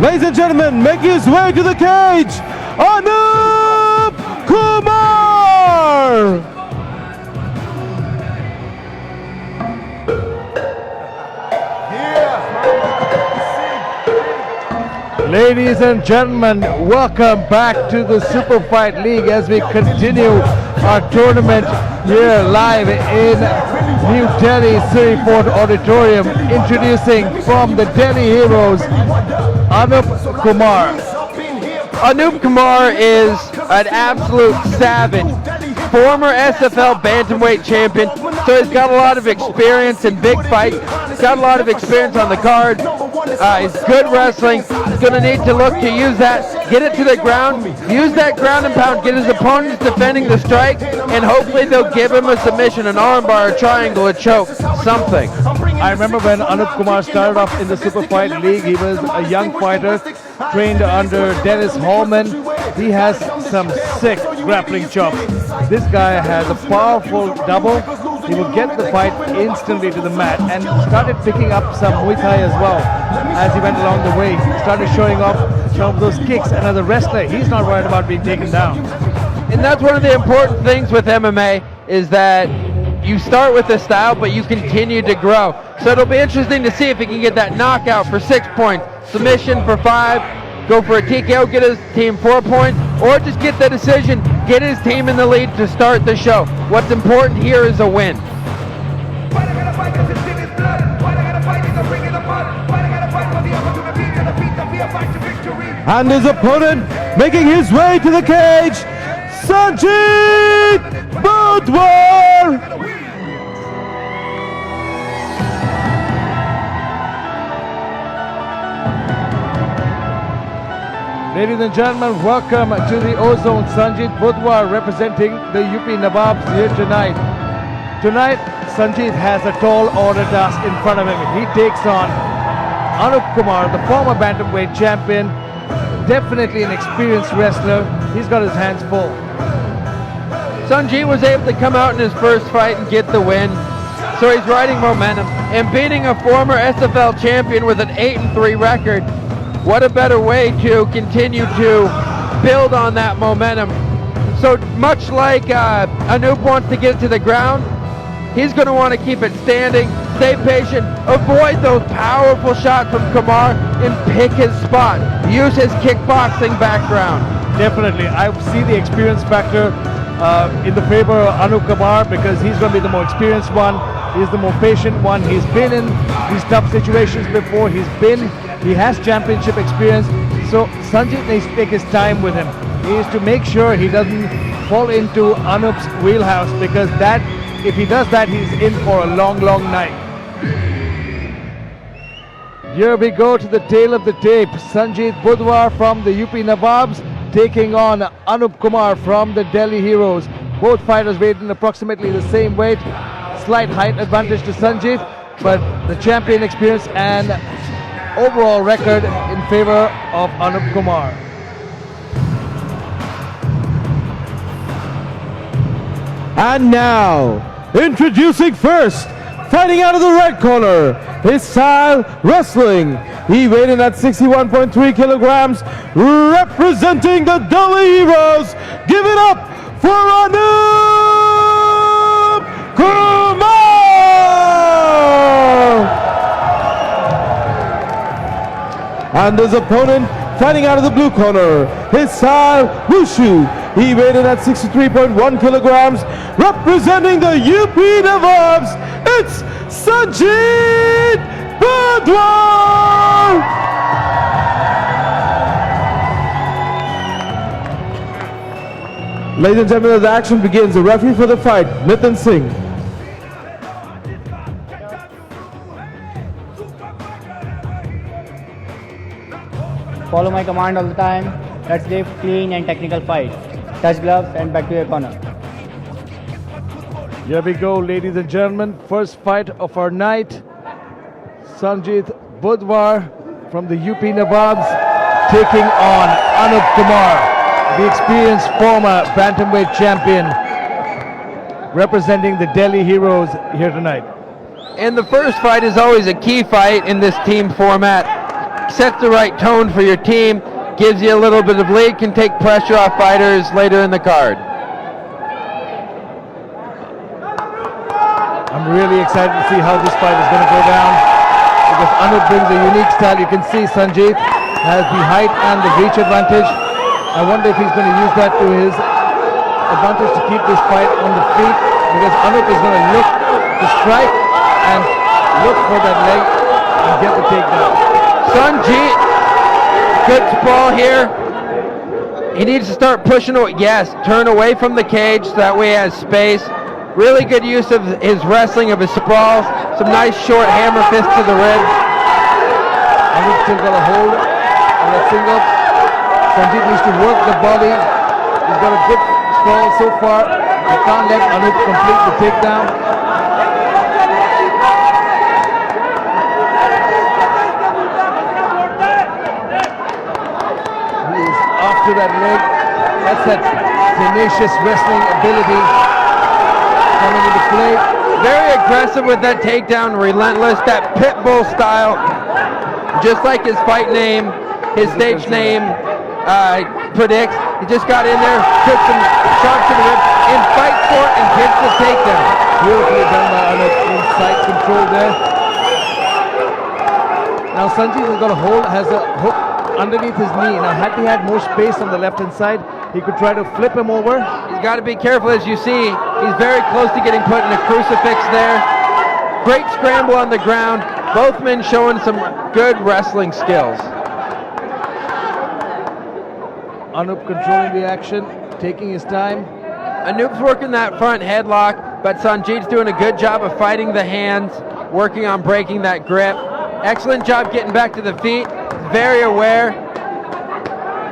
Ladies and gentlemen, making his way to the cage, Anup Kumar! Ladies and gentlemen, welcome back to the Super Fight League as we continue our tournament here live in New Delhi City Fort Auditorium. Introducing from the Delhi Heroes, Anup Kumar. Anup Kumar is an absolute savage. Former SFL bantamweight champion, so he's got a lot of experience in big fights. He's got a lot of experience on the card. He's good wrestling. He's going to need to look to use that, get it to the ground, use that ground and pound, get his opponents defending the strike, and hopefully they'll give him a submission, an armbar, a triangle, a choke, something. I remember when Anup Kumar started off in the Super Fight League, he was a young fighter, trained under Dennis Hallman. He has some sick grappling chops. This guy has a powerful double. He will get the fight instantly to the mat and started picking up some Muay Thai as well as he went along the way. He started showing off some of those kicks, and as a wrestler, he's not worried about being taken down. And that's one of the important things with MMA is that you start with a style, but you continue to grow. So it'll be interesting to see if he can get that knockout for 6 points, submission for 5, go for a TKO, get his team 4 points, or just get the decision, get his team in the lead to start the show. What's important here is a win. And his opponent making his way to the cage, Sanjeet budhwar! Ladies and gentlemen, welcome to the Ozone. Sanjeet budhwar representing the UP Nawabs here tonight. Tonight, Sanjeet has a tall order task in front of him. He takes on Anup Kumar, the former bantamweight champion, definitely an experienced wrestler. He's got his hands full. Sanjeet was able to come out in his first fight and get the win, so he's riding momentum and beating a former SFL champion with an 8-3 record. What a better way to continue to build on that momentum. So much like Anup wants to get it to the ground, he's going to want to keep it standing, stay patient, avoid those powerful shots from Kumar, and pick his spot. Use his kickboxing background. Definitely. I see the experience factor in the favor of Anup Kumar because he's going to be the more experienced one. He's the more patient one. He's been in these tough situations before. He has championship experience. So Sanjeet needs to take his time with him. He needs to make sure he doesn't fall into Anup's wheelhouse because if he does that, he's in for a long, long night. Here we go to the tail of the tape. Sanjeet budhwar from the UP Nawabs taking on Anup Kumar from the Delhi Heroes. Both fighters weighed in approximately the same weight. Slight height advantage to Sanjeet, but the champion experience and overall record in favor of Anup Kumar. And now, introducing first, fighting out of the red corner, his style wrestling. He weighed in at 61.3 kilograms, representing the Delhi Heroes. Give it up for Anup Kumar! And his opponent, fighting out of the blue corner, his style wushu. He weighed in at 63.1 kilograms, representing the UP Nawabs. It's Sanjeet budhwar! Ladies and gentlemen, the action begins. The referee for the fight, Nitin Singh. Follow my command all the time. Let's live clean and technical fight. Touch gloves and back to your corner. Here we go, ladies and gentlemen. First fight of our night. Sanjeet budhwar from the UP Nawabs taking on Anup Kumar, the experienced former bantamweight champion, representing the Delhi Heroes here tonight. And the first fight is always a key fight in this team format. sets the right tone for your team, gives you a little bit of lead, can take pressure off fighters later in the card. I'm really excited to see how this fight is going to go down, because Anup brings a unique style. You can see Sanjeet has the height and the reach advantage. I wonder if he's going to use that to his advantage to keep this fight on the feet, because Anup is going to look to strike and look for that leg and get the takedown. Sanjeet, good sprawl here. He needs to start pushing away. Yes, turn away from the cage so that way he has space. Really good use of his wrestling, of his sprawls. Some nice short hammer fists to the ribs. Anup still got a hold on that single. Sanjeet needs to work the body. He's got a good sprawl so far. He can't let Anup complete the takedown. He is after that leg. That's that tenacious wrestling ability coming into play. Very aggressive with that takedown, relentless, that pit bull style. Just like his fight name, his stage name predicts. He just got in there, took some shots to the ribs, and fights for it and gets the takedown. Beautifully done by Anup, inside control there. Now Sanjeet has got a hold, has a hook underneath his knee. Now had he had more space on the left hand side, he could try to flip him over. He's got to be careful. As you see, he's very close to getting put in a crucifix there. Great scramble on the ground. Both men showing some good wrestling skills. Anup controlling the action, taking his time. Anup's working that front headlock, but Sanjeet's doing a good job of fighting the hands, working on breaking that grip. Excellent job getting back to the feet. Very aware.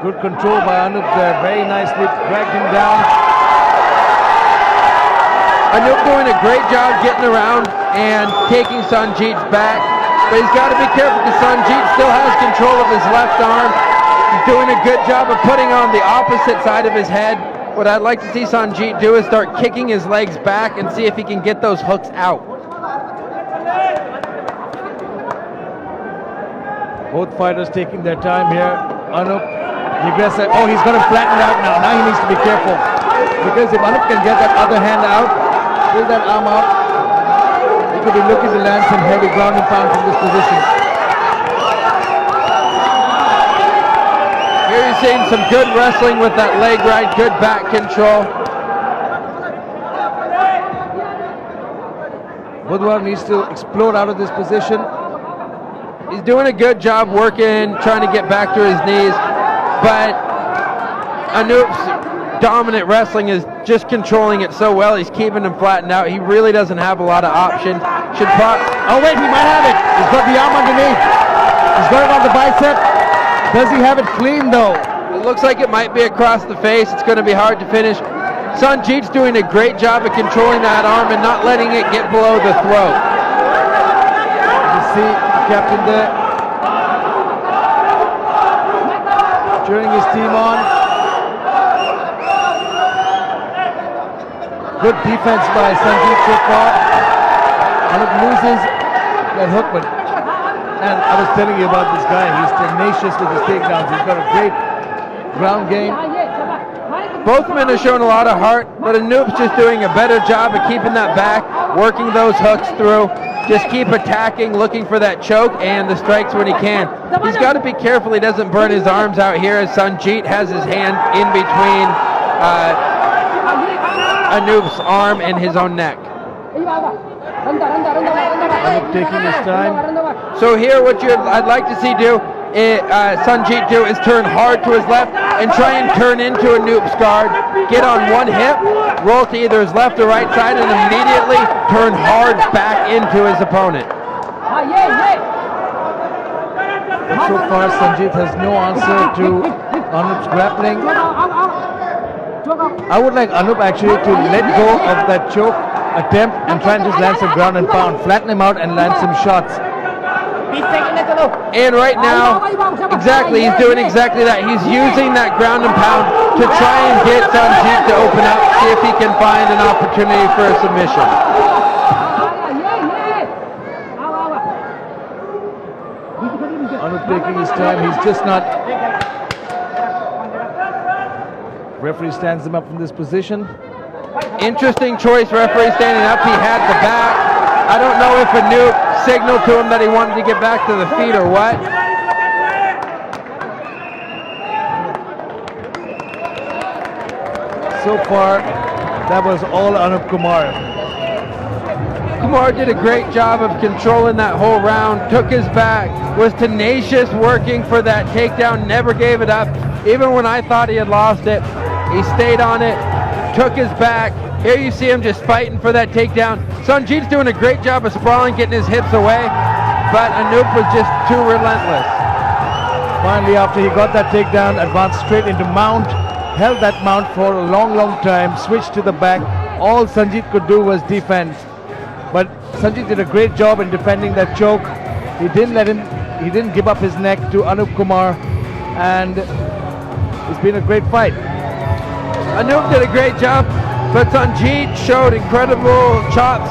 Good control by Anup there, very nicely dragged him down. Anup doing a great job getting around and taking Sanjeet's back, but he's got to be careful because Sanjeet still has control of his left arm. He's doing a good job of putting on the opposite side of his head. What I'd like to see Sanjeet do is start kicking his legs back and see if he can get those hooks out. Both fighters taking their time here. Anup, the aggressor. Oh, he's going to flatten it out now. Now he needs to be careful, because if Anup can get that other hand out, pull that arm out, he could be looking to land some heavy ground and pound from this position. Here you're seeing some good wrestling with that leg right, good back control. Budhwar needs to explode out of this position. He's doing a good job working, trying to get back to his knees, but Anup's dominant wrestling is just controlling it so well. He's keeping him flattened out. He really doesn't have a lot of options. Oh wait, he might have it. He's got the arm underneath. He's got it on the bicep. Does he have it clean though? It looks like it might be across the face. It's going to be hard to finish. Sanjeet's doing a great job of controlling that arm and not letting it get below the throat. You see the captain there cheering his team on. Good defense by Sanjeet so far. Anup loses that hookman. And I was telling you about this guy. He's tenacious with his takedowns. He's got a great ground game. Both men are showing a lot of heart, but Anup's just doing a better job of keeping that back, working those hooks through. Just keep attacking, looking for that choke and the strikes when he can. He's got to be careful he doesn't burn his arms out here, as Sanjeet has his hand in between Anup's arm and his own neck. Anup taking his time. So here what I'd like to see Sanjeet do is turn hard to his left and try and turn into Anup's guard. Get on one hip, roll to either his left or right side, and immediately turn hard back into his opponent. But so far Sanjeet has no answer to Anup's grappling. I would like Anup actually to let go of that choke attempt and try and just land some ground and pound, flatten him out and land some shots. And right now, exactly, he's doing exactly that. He's using that ground and pound to try and get Sanjeet to open up, see if he can find an opportunity for a submission. Anup taking his time. He's just not. Referee stands him up from this position. Interesting choice, referee standing up. He had the back. I don't know if Anup signaled to him that he wanted to get back to the feet or what. So far, that was all Anup Kumar. Kumar did a great job of controlling that whole round, took his back, was tenacious working for that takedown, never gave it up. Even when I thought he had lost it, he stayed on it, took his back. Here you see him just fighting for that takedown. Sanjeet's doing a great job of sprawling, getting his hips away, but Anup was just too relentless. Finally, after he got that takedown, advanced straight into mount, held that mount for a long, long time, switched to the back. All Sanjeet could do was defend. But Sanjeet did a great job in defending that choke. He didn't give up his neck to Anup Kumar, and it's been a great fight. Anup did a great job, but Sanjeet showed incredible chops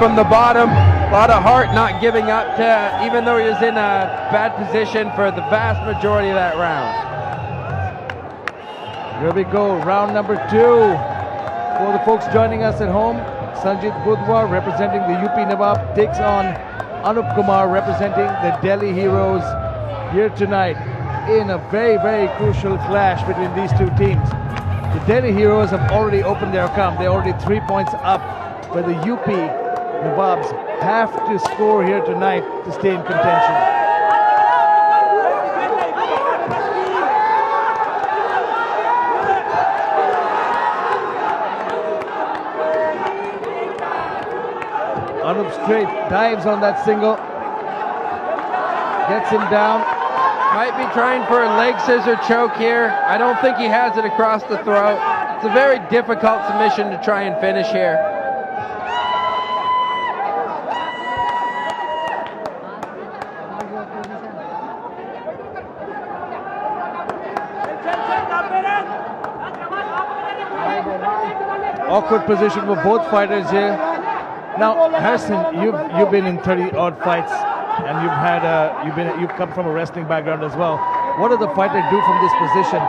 from the bottom. A lot of heart, not giving up, even though he was in a bad position for the vast majority of that round. Here we go, round number 2. For the folks joining us at home, Sanjeet Budhwar representing the UP Nawab takes on Anup Kumar representing the Delhi Heroes here tonight in a very, very crucial clash between these two teams. The Delhi Heroes have already opened their account. They're already 3 points up, but the UP Nawabs have to score here tonight to stay in contention. Anup straight dives on that single, gets him down. Might be trying for a leg scissor choke here. I don't think he has it across the throat. It's a very difficult submission to try and finish here. Awkward position for both fighters here. Now, Harrison, you've been in 30-odd fights, and you've come from a wrestling background as well. What does the fighter do from this position?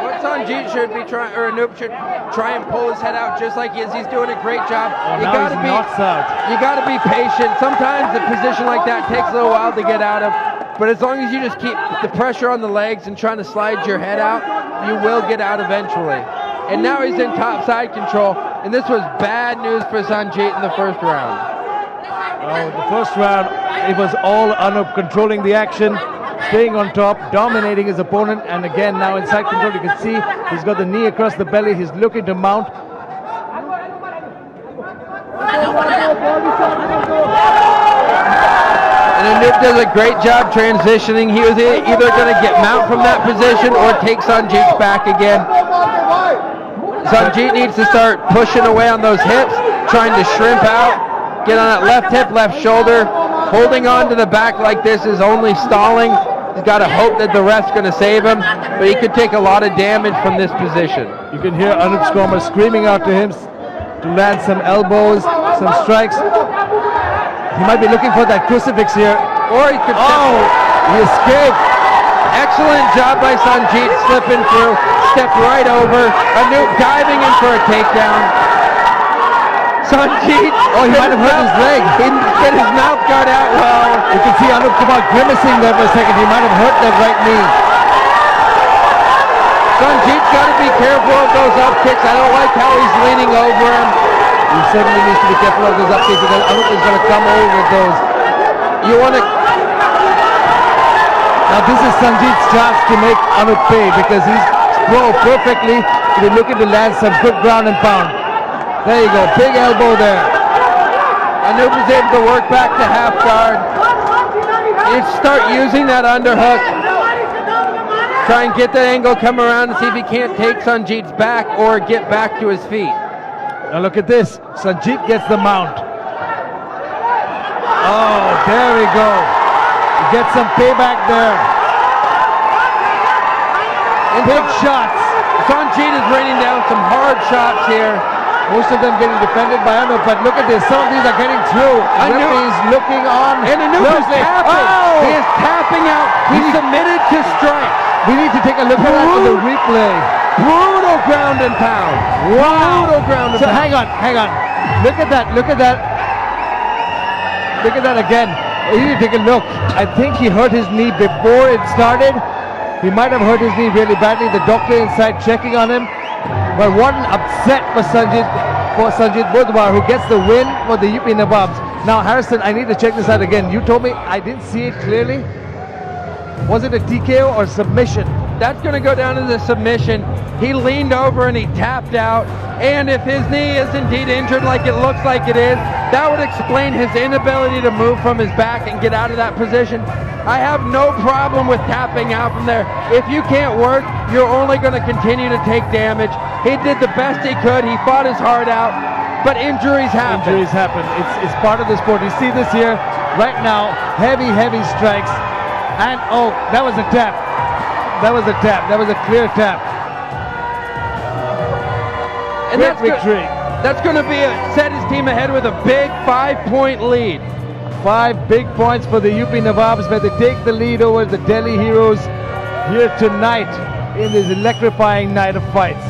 What Sanjeet should be trying, or Anup should try and pull his head out just like he is. He's doing a great job. You gotta be patient. Sometimes a position like that takes a little while to get out of, but as long as you just keep the pressure on the legs and trying to slide your head out, you will get out eventually. And now he's in top side control, and this was bad news for Sanjeet in the first round. Oh, the first round, it was all Anup controlling the action, staying on top, dominating his opponent, and again now inside control. You can see he's got the knee across the belly, he's looking to mount. And Anup does a great job transitioning. He was either going to get mount from that position or take Sanjeet's back again. Sanjeet needs to start pushing away on those hips, trying to shrimp out, get on that left hip, left shoulder. Holding on to the back like this is only stalling. He's got to hope that the ref's going to save him, but he could take a lot of damage from this position. You can hear Anup Kumar screaming out to him to land some elbows, some strikes. He might be looking for that crucifix here. Or he could... he escaped. Excellent job by Sanjeet, slipping through, stepped right over. Anup diving in for a takedown. Sanjeet, he might have hurt his leg. He didn't get his mouth guard out well. You can see Anup Kumar grimacing there for a second. He might have hurt that right knee. Sanjeet's got to be careful of those up kicks. I don't like how he's leaning over him. He certainly needs to be careful of those up kicks because Anup is going to come over with those. You want to... Now this is Sanjeet's chance to make Anup pay because he's perfectly. He's looking to land some good ground and pound. There you go, big elbow there. Anup is able to work back to half guard. You start using that underhook. Try and get the angle, come around and see if he can't take Sanjeet's back or get back to his feet. Now look at this. Sanjeet gets the mount. Oh, there we go. He gets some payback there. And big shots. Sanjeet is raining down some hard shots here. Most of them getting defended by Anup, but look at this. Some of these are getting through. Referee's looking on. And Anup is closely. tapping. Oh! He is tapping out. He's submitted to strike. We need to take a look at that for the replay. Brutal ground and pound. Wow. Brutal ground and So pound. hang on. Look at that. Look at that. Look at that again. You need to take a look. I think he hurt his knee before it started. He might have hurt his knee really badly. The doctor inside checking on him. But what an upset for Sanjeet Budhwar, who gets the win for the UP Nawabs. Now, Harrison, I need to check this out again. You told me I didn't see it clearly. Was it a TKO or submission? That's going to go down as a submission. He leaned over and he tapped out. And if his knee is indeed injured like it looks like it is, that would explain his inability to move from his back and get out of that position. I have no problem with tapping out from there. If you can't work, you're only going to continue to take damage. He did the best he could. He fought his heart out, but injuries happen. Injuries happen. It's part of the sport. You see this here right now. Heavy strikes. And oh, that was a tap. That was a tap. That was a clear tap. And Great victory. That's going to be set his team ahead with a big 5-point lead. 5 big points for the UP Nawabs, where they take the lead over the Delhi Heroes here tonight in this electrifying night of fights.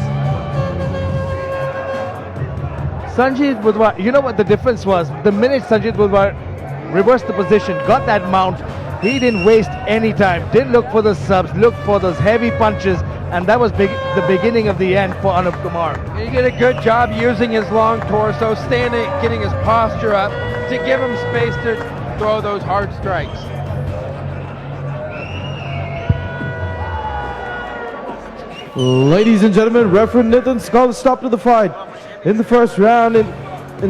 Sanjeet Budhwar, you know what the difference was? The minute Sanjeet Budhwar reversed the position, got that mount, he didn't waste any time. Didn't look for the subs, looked for those heavy punches, and that was the beginning of the end for Anup Kumar. He did a good job using his long torso, standing, getting his posture up to give him space to throw those hard strikes. Ladies and gentlemen, referee Nitin's called a stop to the fight in the first round in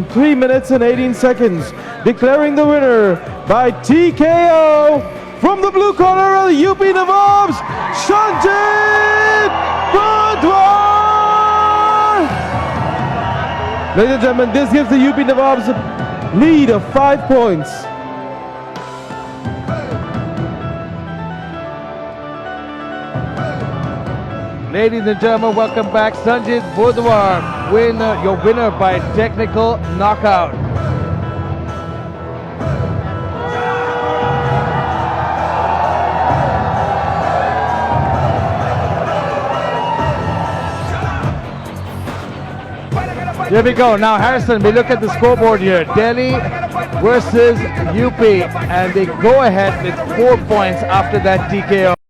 3 minutes and 18 seconds, declaring the winner by TKO from the blue corner of the UP Nawabs, Sanjeet Budhwar. Ladies and gentlemen, this gives the UP Nawabs a lead of 5 points. Ladies and gentlemen, welcome back. Sanjeet Budhwar, your winner by technical knockout. Here we go. Now, Harrison, we look at the scoreboard here. Delhi versus UP, and they go ahead with 4 points after that TKO.